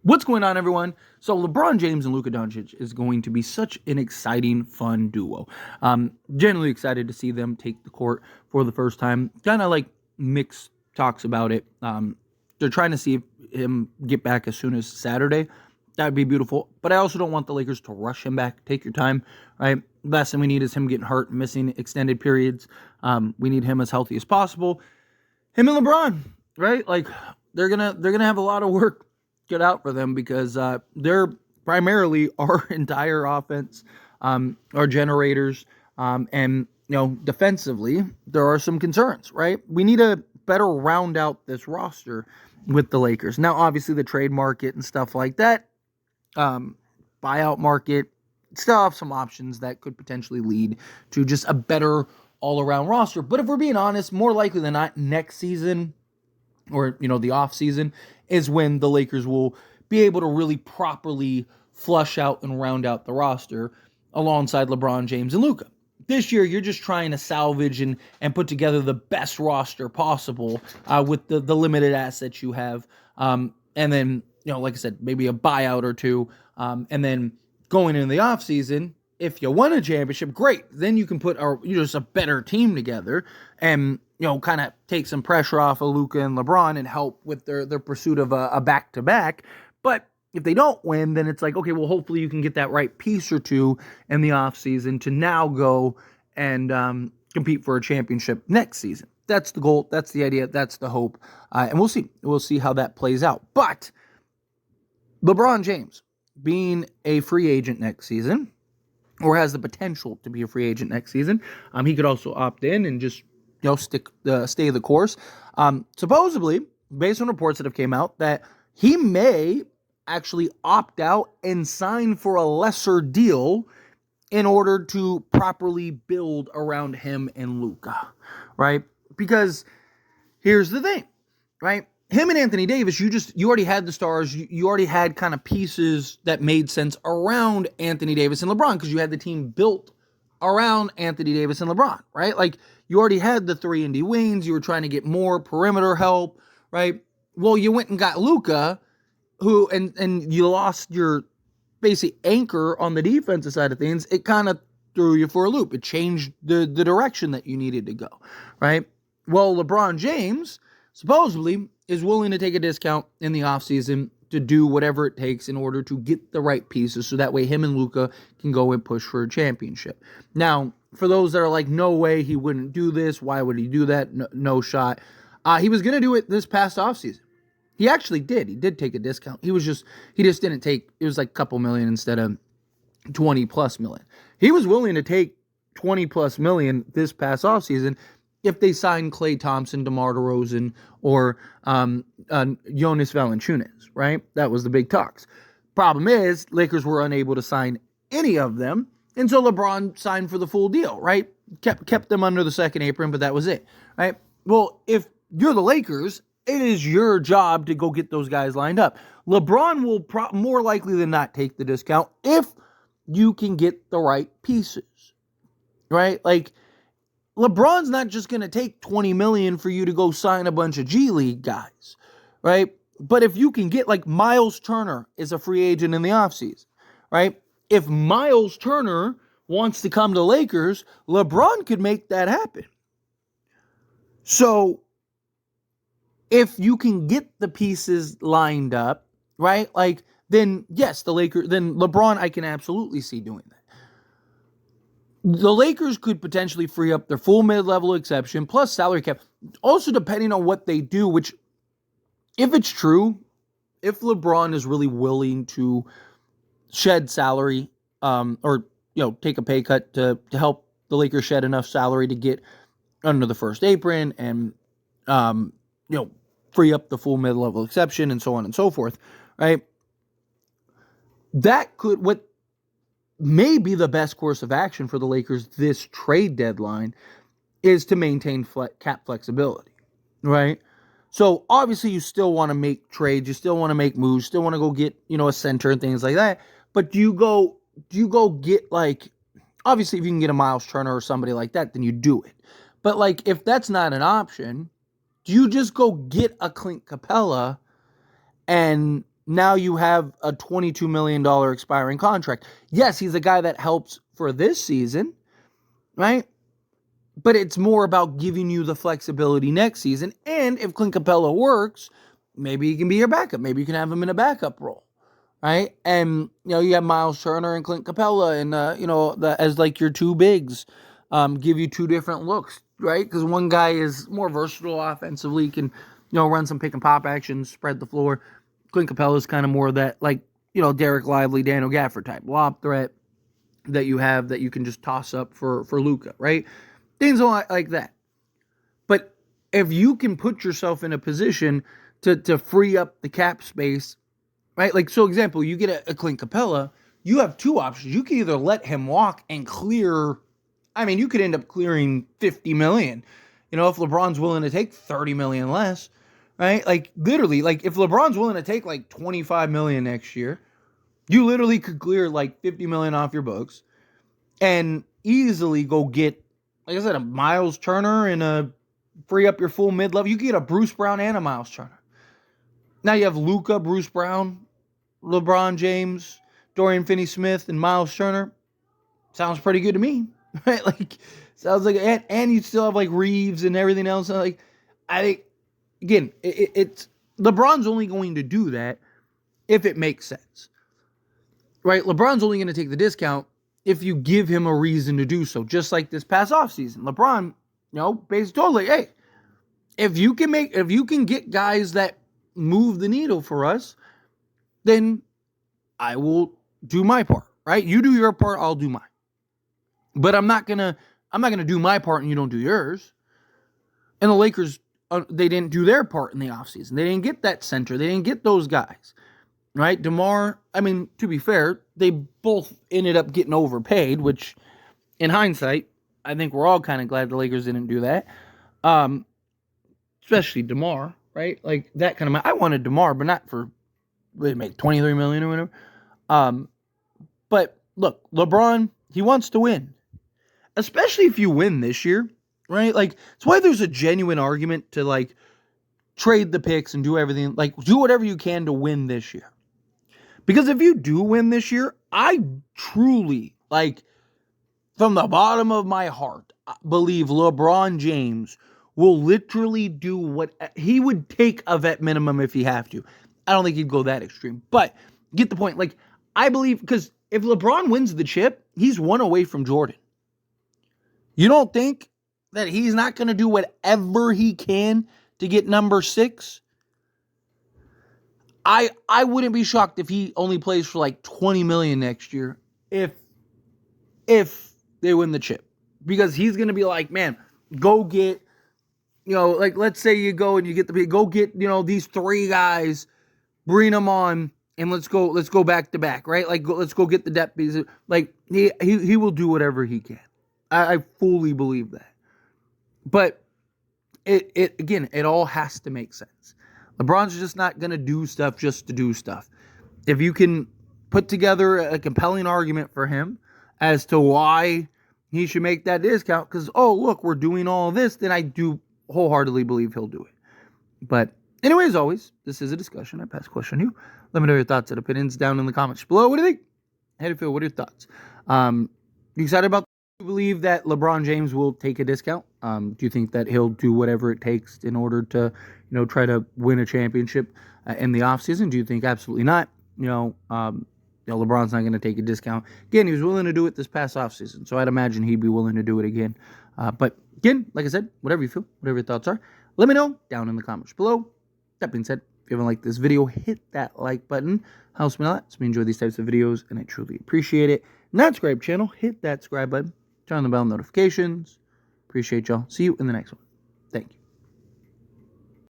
What's going on, everyone? So LeBron James and Luka Doncic is going to be such an exciting, fun duo. Genuinely excited to see them take the court for the first time. Kind of like mixed talks about it. They're trying to see him get back as soon as Saturday. That'd be beautiful. But I also don't want the Lakers to rush him back. Take your time, right? Last thing we need is him getting hurt, missing extended periods. We need him as healthy as possible. Him and LeBron, right? Like they're gonna have a lot of work get out for them because they're primarily our entire offense, our generators, and defensively there are some concerns, right? We need to better round out this roster with the Lakers. Now, obviously, the trade market and stuff like that, buyout market, still have some options that could potentially lead to just a better all-around roster. But if we're being honest, more likely than not, next season or the offseason is when the Lakers will be able to really properly flush out and round out the roster alongside LeBron James and Luka. This year, you're just trying to salvage and put together the best roster possible with the limited assets you have. And then, like I said, maybe a buyout or two. And then going into the offseason, if you won a championship, great. Then you can put just a better team together and, kind of take some pressure off of Luka and LeBron and help with their pursuit of a back-to-back. But if they don't win, then it's like, okay, well, hopefully you can get that right piece or two in the offseason to now go and compete for a championship next season. That's the goal. That's the idea. That's the hope. And we'll see. We'll see how that plays out. But LeBron James being a free agent next season, or has the potential to be a free agent next season, he could also opt in and just stay the course. Supposedly, based on reports that have came out, that he may actually opt out and sign for a lesser deal in order to properly build around him and Luka, right? Because here's the thing, right? Him and Anthony Davis, you already had the stars. You already had kind of pieces that made sense around Anthony Davis and LeBron because you had the team built around Anthony Davis and LeBron, right? Like you already had the 3-and-D wings. You were trying to get more perimeter help, right? Well, you went and got Luka, who and you lost your basic anchor on the defensive side of things. It kind of threw you for a loop. It changed the direction that you needed to go, right? Well, LeBron James supposedly is willing to take a discount in the offseason to do whatever it takes in order to get the right pieces so that way him and Luka can go and push for a championship. Now, for those that are like, no way, he wouldn't do this. Why would he do that? No shot. He was going to do it this past offseason. He actually did. He did take a discount. He just didn't take, it was like a couple million instead of 20 plus million. He was willing to take 20 plus million this past offseason if they signed Klay Thompson, DeMar DeRozan, or Jonas Valanciunas, right? That was the big talks. Problem is, Lakers were unable to sign any of them, and so LeBron signed for the full deal, right? Kept them under the second apron, but that was it, right? Well, if you're the Lakers, it is your job to go get those guys lined up. LeBron will more likely than not take the discount if you can get the right pieces, right? Like, LeBron's not just going to take $20 million for you to go sign a bunch of G League guys, right? But if you can get, like, Miles Turner is a free agent in the offseason, right? If Miles Turner wants to come to Lakers, LeBron could make that happen. So if you can get the pieces lined up, right? Like, then yes, then LeBron, I can absolutely see doing that. The Lakers could potentially free up their full mid-level exception plus salary cap. Also, depending on what they do, which, if it's true, if LeBron is really willing to shed salary, or take a pay cut to help the Lakers shed enough salary to get under the first apron and free up the full mid-level exception and so on and so forth, right? That could may be the best course of action for the Lakers this trade deadline is to maintain cap flexibility, right? So obviously you still want to make trades, you still want to make moves, still want to go get, a center and things like that. But do you go get, like, obviously if you can get a Miles Turner or somebody like that, then you do it. But like if that's not an option, do you just go get a Clint Capella and now you have a $22 million expiring contract. Yes, he's a guy that helps for this season, right? But it's more about giving you the flexibility next season. And if Clint Capella works, maybe he can be your backup. Maybe you can have him in a backup role, right? And, you have Miles Turner and Clint Capella and, as like your two bigs, give you two different looks, right? Because one guy is more versatile offensively, can, run some pick and pop actions, spread the floor. Clint Capella is kind of more of that, like, Derek Lively, Daniel Gafford type lob threat that you have that you can just toss up for Luka, right? Things like that. But if you can put yourself in a position to free up the cap space, right? Like, so example, you get a Clint Capella, you have two options. You can either let him walk and clear, you could end up clearing $50 million. If LeBron's willing to take $30 million less, right? Like, literally, like, if LeBron's willing to take, like, $25 million next year, you literally could clear, like, $50 million off your books and easily go get, like I said, a Miles Turner and free up your full mid-level. You can get a Bruce Brown and a Miles Turner. Now you have Luka, Bruce Brown, LeBron James, Dorian Finney-Smith, and Miles Turner. Sounds pretty good to me, right? Like, sounds like, and you still have, like, Reeves and everything else. Like, I think, again, it's LeBron's only going to do that if it makes sense, right? LeBron's only going to take the discount if you give him a reason to do so. Just like this past offseason, LeBron, basically told, like, hey, if you can get guys that move the needle for us, then I will do my part, right? You do your part, I'll do mine. But I'm not gonna do my part and you don't do yours. And the Lakers, they didn't do their part in the offseason. They didn't get that center. They didn't get those guys, right? DeMar, to be fair, they both ended up getting overpaid, which in hindsight, I think we're all kind of glad the Lakers didn't do that. Especially DeMar, right? Like, that kind of, I wanted DeMar, but not for, they make $23 million or whatever. But look, LeBron, he wants to win, especially if you win this year, right? Like, it's why there's a genuine argument to, like, trade the picks and do everything, like, do whatever you can to win this year. Because if you do win this year, I truly, like, from the bottom of my heart, believe LeBron James will literally do what he would take a vet minimum if he have to. I don't think he'd go that extreme, but get the point. Like, I believe, because if LeBron wins the chip, he's one away from Jordan. You don't think that he's not going to do whatever he can to get number 6? I wouldn't be shocked if he only plays for like $20 million next year if they win the chip. Because he's going to be like, man, go get, like, let's say you go and you get go get, these 3 guys, bring them on, and let's go back to back, right? Like, let's go get the depth pieces. Like, he will do whatever he can. I fully believe that. But it all has to make sense. LeBron's just not going to do stuff just to do stuff. If you can put together a compelling argument for him as to why he should make that discount, because, oh, look, we're doing all this, then I do wholeheartedly believe he'll do it. But anyway, as always, this is a discussion. I pass the question to you. Let me know your thoughts and opinions down in the comments below. What do you think? How do you feel? What are your thoughts? You excited about? Do you believe that LeBron James will take a discount? Do you think that he'll do whatever it takes in order to, try to win a championship in the offseason? Do you think absolutely not? LeBron's not going to take a discount. Again, he was willing to do it this past offseason, so I'd imagine he'd be willing to do it again. But again, like I said, whatever you feel, whatever your thoughts are, let me know down in the comments below. That being said, if you haven't liked this video, hit that like button. Helps me a lot. So we enjoy these types of videos, and I truly appreciate it. Not subscribe channel, hit that subscribe button. Turn on the bell notifications. Appreciate y'all. See you in the next one.